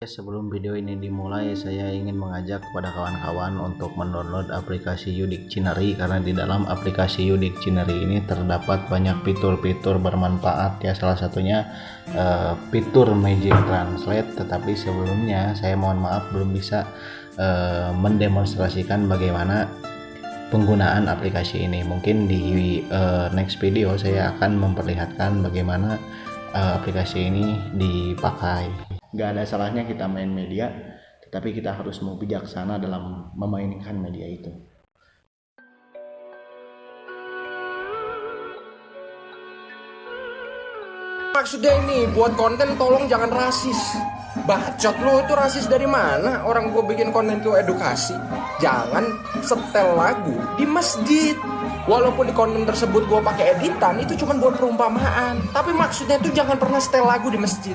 Sebelum video ini dimulai, saya ingin mengajak kepada kawan-kawan untuk mendownload aplikasi Udictionary, karena di dalam aplikasi Udictionary ini terdapat banyak fitur-fitur bermanfaat ya. Salah satunya fitur Magic Translate. Tetapi sebelumnya saya mohon maaf belum bisa mendemonstrasikan bagaimana penggunaan aplikasi ini. Mungkin di next video saya akan memperlihatkan bagaimana aplikasi ini dipakai. Gak ada salahnya kita main media, tetapi kita harus mau bijaksana dalam memainkan media itu. Maksudnya ini buat konten tolong jangan rasis. Bacot lu itu rasis dari mana? Orang gue bikin konten ke edukasi. Jangan setel lagu di masjid. Walaupun di konten tersebut gue pakai editan, itu cuma buat perumpamaan. Tapi maksudnya itu jangan pernah setel lagu di masjid.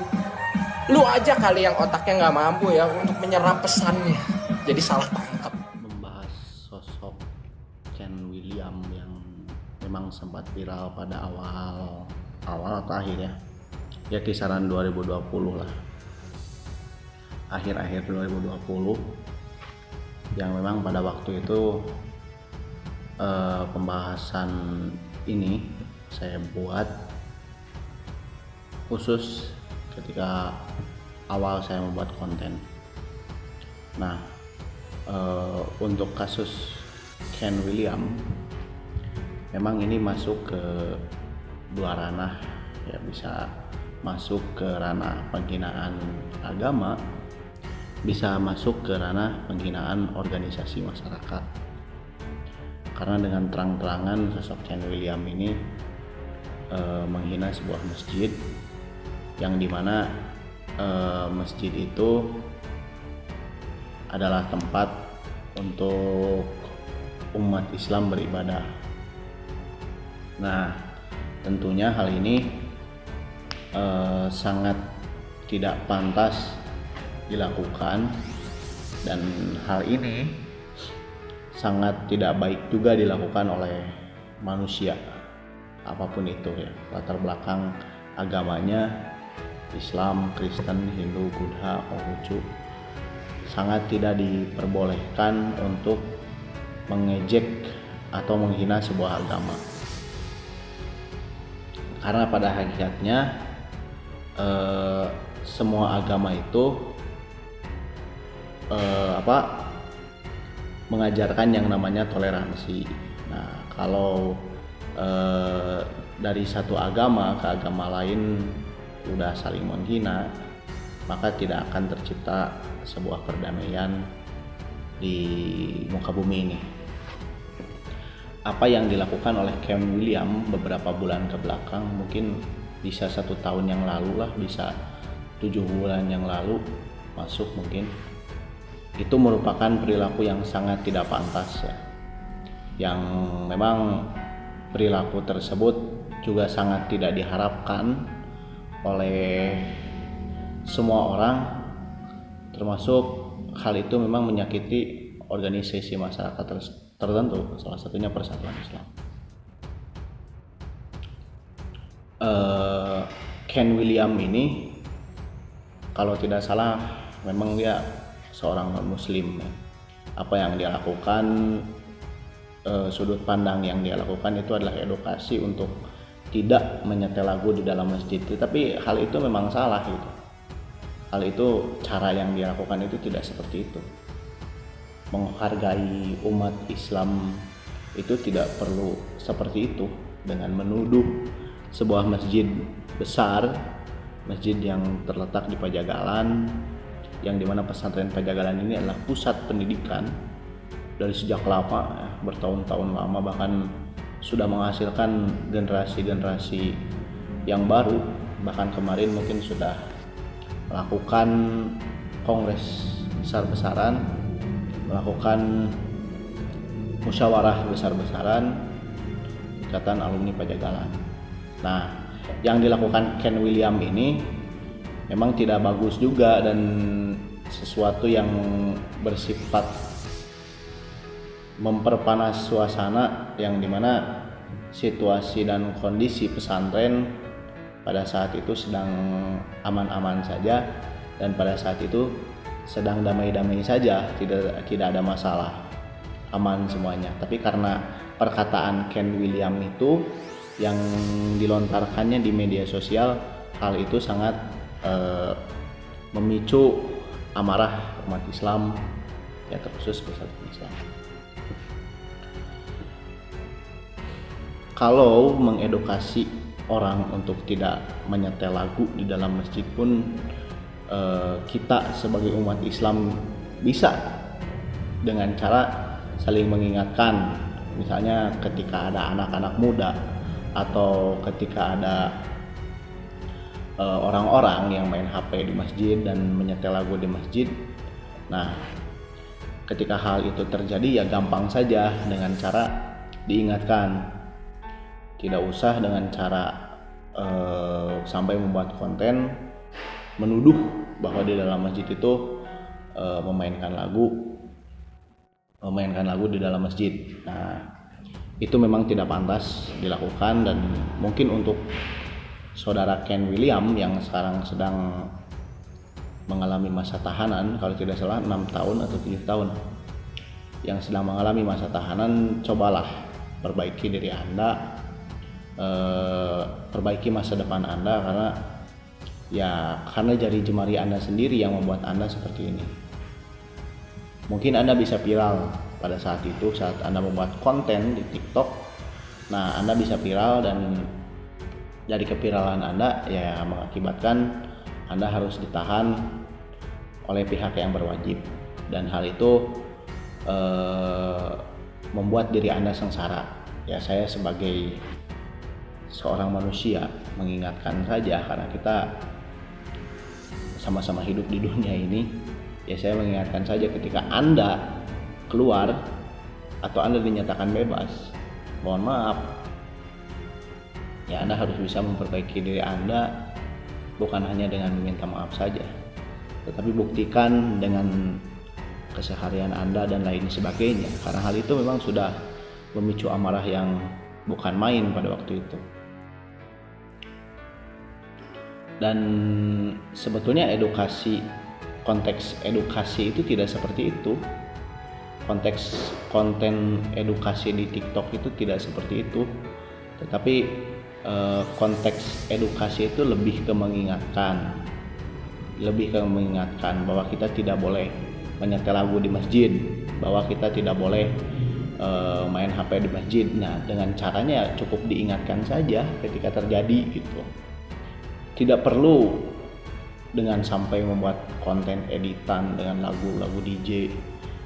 Lu aja kali yang otaknya nggak mampu ya untuk menyerap pesannya, jadi salah tangkap. Membahas sosok Ken William yang memang sempat viral pada awal atau akhir ya kisaran 2020 lah, akhir 2020, yang memang pada waktu itu pembahasan ini saya buat khusus ketika awal saya membuat konten. Nah, untuk kasus Ken William, memang ini masuk ke dua ranah ya, bisa masuk ke ranah penghinaan agama, bisa masuk ke ranah penghinaan organisasi masyarakat. Karena dengan terang-terangan sosok Ken William ini menghina sebuah masjid, yang dimana masjid itu adalah tempat untuk umat Islam beribadah. Nah, tentunya hal ini sangat tidak pantas dilakukan, dan hal ini sangat tidak baik juga dilakukan oleh manusia apapun itu ya, latar belakang agamanya Islam, Kristen, Hindu, Buddha, Konghucu, sangat tidak diperbolehkan untuk mengejek atau menghina sebuah agama. Karena pada hakikatnya semua agama itu mengajarkan yang namanya toleransi. Nah, kalau dari satu agama ke agama lain udah saling menghina, maka tidak akan tercipta sebuah perdamaian di muka bumi ini. Apa yang dilakukan oleh Ken William beberapa bulan ke belakang, mungkin bisa 1 tahun yang lalu lah, bisa 7 bulan yang lalu masuk mungkin, itu merupakan perilaku yang sangat tidak pantas ya, yang memang perilaku tersebut juga sangat tidak diharapkan oleh semua orang, termasuk hal itu memang menyakiti organisasi masyarakat tertentu, salah satunya Persatuan Islam. Ken William ini kalau tidak salah memang dia seorang non-muslim ya. Apa yang dia lakukan, sudut pandang yang dia lakukan itu adalah edukasi untuk tidak menyetel lagu di dalam masjid. Tapi hal itu memang salah gitu. Hal itu, cara yang dia lakukan itu tidak seperti itu. Menghargai umat Islam itu tidak perlu seperti itu, dengan menuduh sebuah masjid besar, masjid yang terletak di Pajagalan, yang dimana pesantren Pajagalan ini adalah pusat pendidikan dari sejak lama ya, bertahun-tahun lama, bahkan sudah menghasilkan generasi-generasi yang baru. Bahkan kemarin mungkin sudah melakukan kongres besar-besaran, melakukan musyawarah besar-besaran Ikatan Alumni Pajagalan. Nah, yang dilakukan Ken William ini memang tidak bagus juga, dan sesuatu yang bersifat memperpanas suasana, yang dimana situasi dan kondisi pesantren pada saat itu sedang aman-aman saja, dan pada saat itu sedang damai-damai saja, tidak ada masalah, aman semuanya. Tapi karena perkataan Ken William itu yang dilontarkannya di media sosial, hal itu sangat memicu amarah umat Islam, ya terkhusus persatuan Islam. Kalau mengedukasi orang untuk tidak menyetel lagu di dalam masjid pun, kita sebagai umat Islam bisa dengan cara saling mengingatkan. Misalnya ketika ada anak-anak muda atau ketika ada orang-orang yang main HP di masjid dan menyetel lagu di masjid. Nah, ketika hal itu terjadi ya gampang saja dengan cara diingatkan. Tidak usah dengan cara sampai membuat konten menuduh bahwa di dalam masjid itu memainkan lagu di dalam masjid. Nah, itu memang tidak pantas dilakukan, dan mungkin untuk saudara Ken William yang sekarang sedang mengalami masa tahanan, kalau tidak salah 6 tahun atau 7 tahun, yang sedang mengalami masa tahanan, cobalah perbaiki diri Anda, perbaiki masa depan Anda, karena jari jemari Anda sendiri yang membuat Anda seperti ini. Mungkin Anda bisa viral pada saat itu, saat Anda membuat konten di TikTok. Nah, Anda bisa viral, dan dari keviralan Anda ya mengakibatkan Anda harus ditahan oleh pihak yang berwajib, dan hal itu membuat diri Anda sengsara. Ya, saya sebagai seorang manusia mengingatkan saja, karena kita sama-sama hidup di dunia ini. Ya, saya mengingatkan saja, ketika Anda keluar atau Anda dinyatakan bebas, mohon maaf, ya Anda harus bisa memperbaiki diri Anda, bukan hanya dengan meminta maaf saja, tetapi buktikan dengan keseharian Anda dan lain sebagainya, karena hal itu memang sudah memicu amarah yang bukan main pada waktu itu. Dan sebetulnya konteks edukasi itu tidak seperti itu. Konteks konten edukasi di TikTok itu tidak seperti itu, tetapi konteks edukasi itu lebih ke mengingatkan bahwa kita tidak boleh menyetel lagu di masjid, bahwa kita tidak boleh main HP di masjid. Nah, dengan caranya cukup diingatkan saja ketika terjadi gitu. Tidak perlu dengan sampai membuat konten editan dengan lagu-lagu DJ.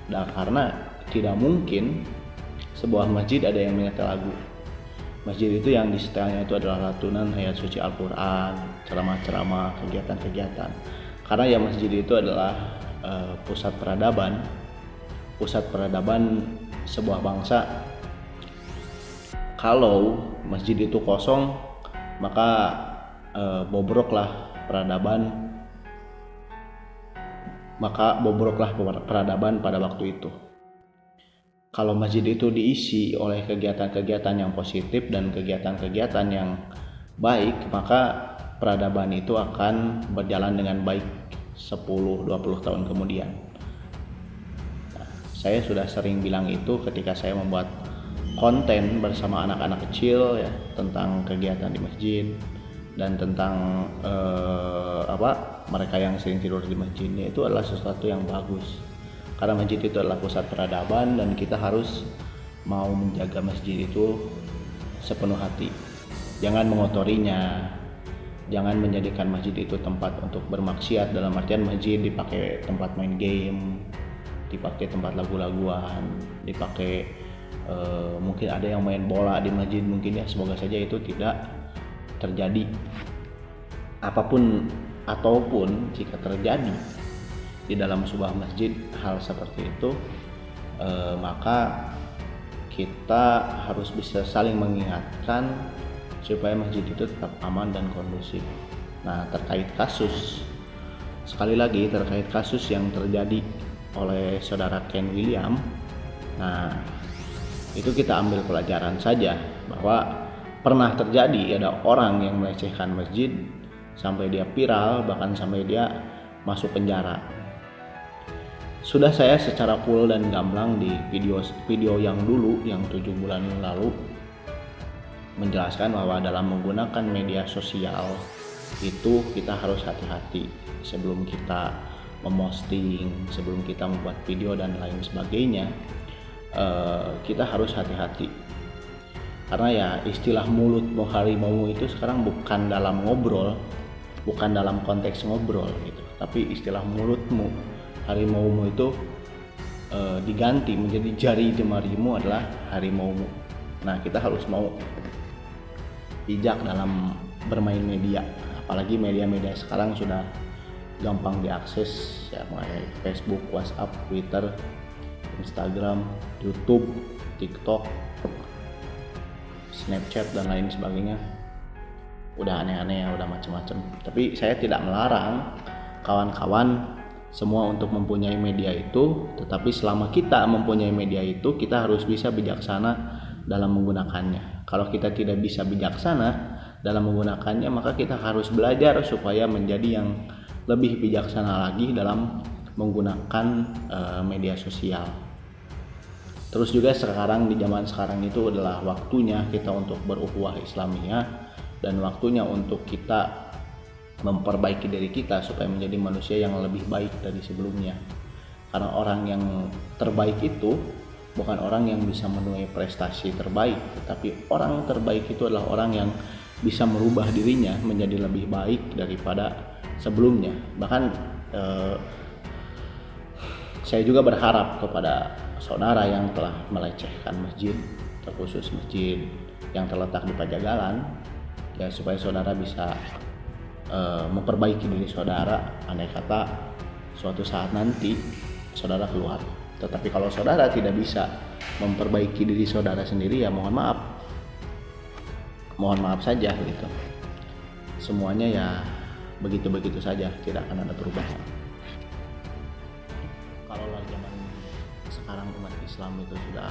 Nah, karena tidak mungkin sebuah masjid ada yang menyetel lagu. Masjid itu yang disetelnya itu adalah lantunan ayat suci Al-Quran, ceramah-ceramah, kegiatan-kegiatan. Karena ya masjid itu adalah pusat peradaban sebuah bangsa. Kalau masjid itu kosong, maka bobroklah peradaban pada waktu itu. Kalau masjid itu diisi oleh kegiatan-kegiatan yang positif dan kegiatan-kegiatan yang baik, maka peradaban itu akan berjalan dengan baik 10-20 tahun kemudian. Nah, saya sudah sering bilang itu ketika saya membuat konten bersama anak-anak kecil ya, tentang kegiatan di masjid dan tentang mereka yang sering tidur di masjidnya. Itu adalah sesuatu yang bagus, karena masjid itu adalah pusat peradaban dan kita harus mau menjaga masjid itu sepenuh hati. Jangan mengotorinya, jangan menjadikan masjid itu tempat untuk bermaksiat, dalam artian masjid dipakai tempat main game, dipakai tempat lagu-laguan, dipakai mungkin ada yang main bola di masjid mungkin ya. Semoga saja itu tidak terjadi. Ataupun jika terjadi di dalam sebuah masjid hal seperti itu, maka kita harus bisa saling mengingatkan supaya masjid itu tetap aman dan kondusif. Nah, terkait kasus yang terjadi oleh saudara Ken William, nah itu kita ambil pelajaran saja bahwa pernah terjadi ada orang yang melecehkan masjid sampai dia viral, bahkan sampai dia masuk penjara. Sudah saya secara full dan gamblang di video yang dulu yang 7 bulan yang lalu menjelaskan bahwa dalam menggunakan media sosial itu kita harus hati-hati sebelum kita memposting, sebelum kita membuat video dan lain sebagainya. Kita harus hati-hati karena ya istilah mulut harimau itu sekarang bukan dalam ngobrol, bukan dalam konteks ngobrol gitu, tapi istilah mulutmu harimaumu itu diganti menjadi jari jemarimu adalah harimaumu. Nah, kita harus mau bijak dalam bermain media, apalagi media-media sekarang sudah gampang diakses ya, mulai Facebook, WhatsApp, Twitter, Instagram, YouTube, TikTok, Snapchat dan lain sebagainya. Udah aneh-aneh ya, udah macam-macam. Tapi saya tidak melarang kawan-kawan semua untuk mempunyai media itu, tetapi selama kita mempunyai media itu, kita harus bisa bijaksana dalam menggunakannya. Kalau kita tidak bisa bijaksana dalam menggunakannya, maka kita harus belajar supaya menjadi yang lebih bijaksana lagi dalam menggunakan media sosial. Terus juga sekarang di zaman sekarang itu adalah waktunya kita untuk berukhuwah Islamiyah dan waktunya untuk kita memperbaiki diri kita supaya menjadi manusia yang lebih baik dari sebelumnya. Karena orang yang terbaik itu bukan orang yang bisa menuai prestasi terbaik, tetapi orang terbaik itu adalah orang yang bisa merubah dirinya menjadi lebih baik daripada sebelumnya. Bahkan saya juga berharap kepada saudara yang telah melecehkan masjid, terkhusus masjid yang terletak di Pajagalan, ya supaya saudara bisa memperbaiki diri saudara. Andai kata suatu saat nanti saudara keluar, tetapi kalau saudara tidak bisa memperbaiki diri saudara sendiri, ya mohon maaf saja gitu. Semuanya ya begitu-begitu saja, tidak akan ada perubahan. Kalau zaman sekarang umat Islam itu sudah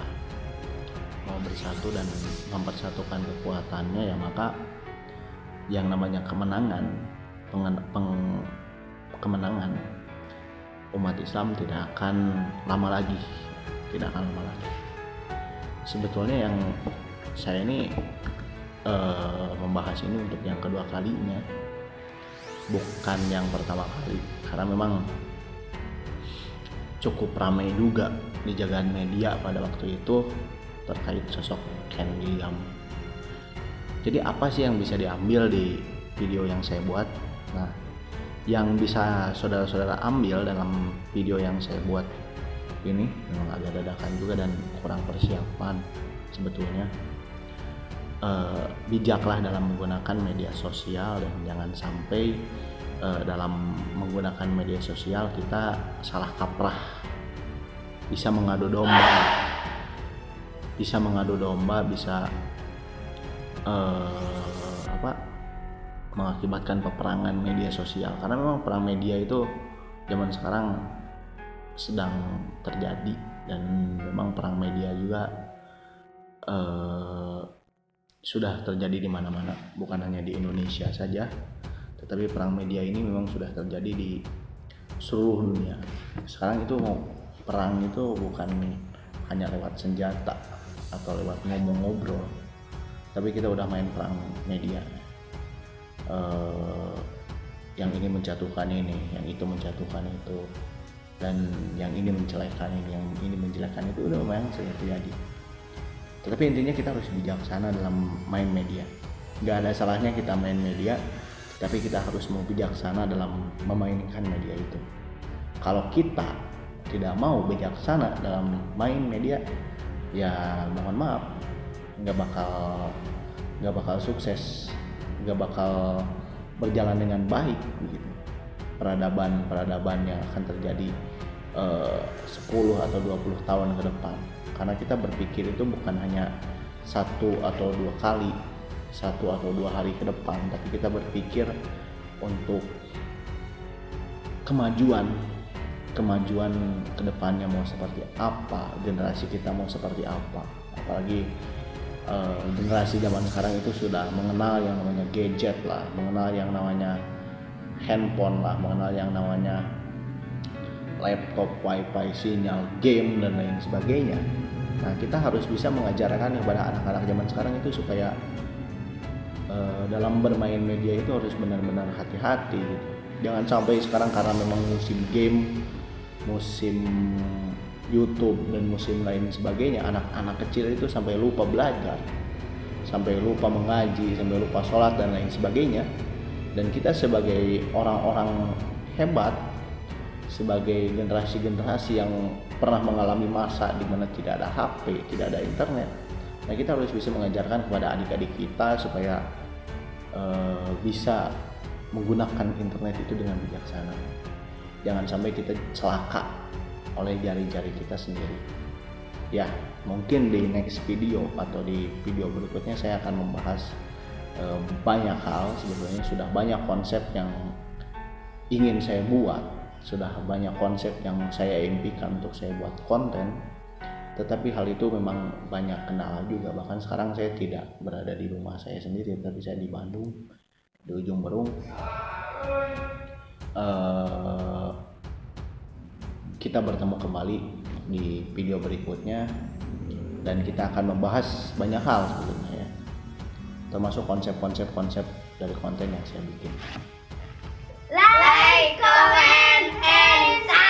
mau bersatu dan mempersatukan kekuatannya, ya maka yang namanya kemenangan umat Islam tidak akan lama lagi. Sebetulnya yang saya ini membahas ini untuk yang kedua kalinya, bukan yang pertama kali, karena memang cukup ramai juga di jagaan media pada waktu itu terkait sosok Ken William. Jadi apa sih yang bisa diambil di video yang saya buat? Nah, yang bisa saudara-saudara ambil dalam video yang saya buat ini memang agak dadakan juga dan kurang persiapan sebetulnya. Bijaklah dalam menggunakan media sosial dan jangan sampai dalam menggunakan media sosial kita salah kaprah, bisa mengadu domba, bisa mengakibatkan peperangan media sosial. Karena memang perang media itu zaman sekarang sedang terjadi, dan memang perang media juga sudah terjadi di mana-mana, bukan hanya di Indonesia saja, tetapi perang media ini memang sudah terjadi di seluruh dunia. Sekarang itu perang itu bukan hanya lewat senjata atau lewat ngomong-ngobrol, tapi kita udah main perang media. Yang ini menjatuhkan ini, yang itu menjatuhkan itu, dan yang ini menjelekan ini, yang ini menjelekan itu, udah memang sering terjadi. Tetapi intinya kita harus bijaksana dalam main media. Gak ada salahnya kita main media, tapi kita harus mau bijaksana dalam memainkan media itu. Kalau kita tidak mau bijaksana dalam main media, ya mohon maaf, nggak bakal sukses, nggak bakal berjalan dengan baik gitu. Peradaban yang akan terjadi 10 atau 20 tahun ke depan, karena kita berpikir itu bukan hanya 1 atau 2 kali, 1 atau 2 hari ke depan, tapi kita berpikir untuk kemajuan ke depannya mau seperti apa, generasi kita mau seperti apa. Apalagi generasi zaman sekarang itu sudah mengenal yang namanya gadget lah, mengenal yang namanya handphone lah, mengenal yang namanya laptop, wifi, sinyal, game dan lain sebagainya. Nah, kita harus bisa mengajarkan kepada anak-anak zaman sekarang itu supaya dalam bermain media itu harus benar-benar hati-hati gitu. Jangan sampai sekarang karena memang musim game, musim YouTube dan musim lain sebagainya, anak-anak kecil itu sampai lupa belajar, sampai lupa mengaji, sampai lupa sholat dan lain sebagainya. Dan kita sebagai orang-orang hebat, sebagai generasi-generasi yang pernah mengalami masa di mana tidak ada HP, tidak ada internet, nah kita harus bisa mengajarkan kepada adik-adik kita supaya bisa menggunakan internet itu dengan bijaksana. Jangan sampai kita celaka oleh jari-jari kita sendiri. Ya, mungkin di next video atau di video berikutnya saya akan membahas banyak hal. Sebetulnya sudah banyak konsep yang ingin saya buat, sudah banyak konsep yang saya impikan untuk saya buat konten, tetapi hal itu memang banyak kendala juga. Bahkan sekarang saya tidak berada di rumah saya sendiri, tapi saya di Bandung, di ujung Berung. Kita bertemu kembali di video berikutnya dan kita akan membahas banyak hal sebetulnya ya, termasuk konsep-konsep dari konten yang saya bikin. Like, comment, and subscribe.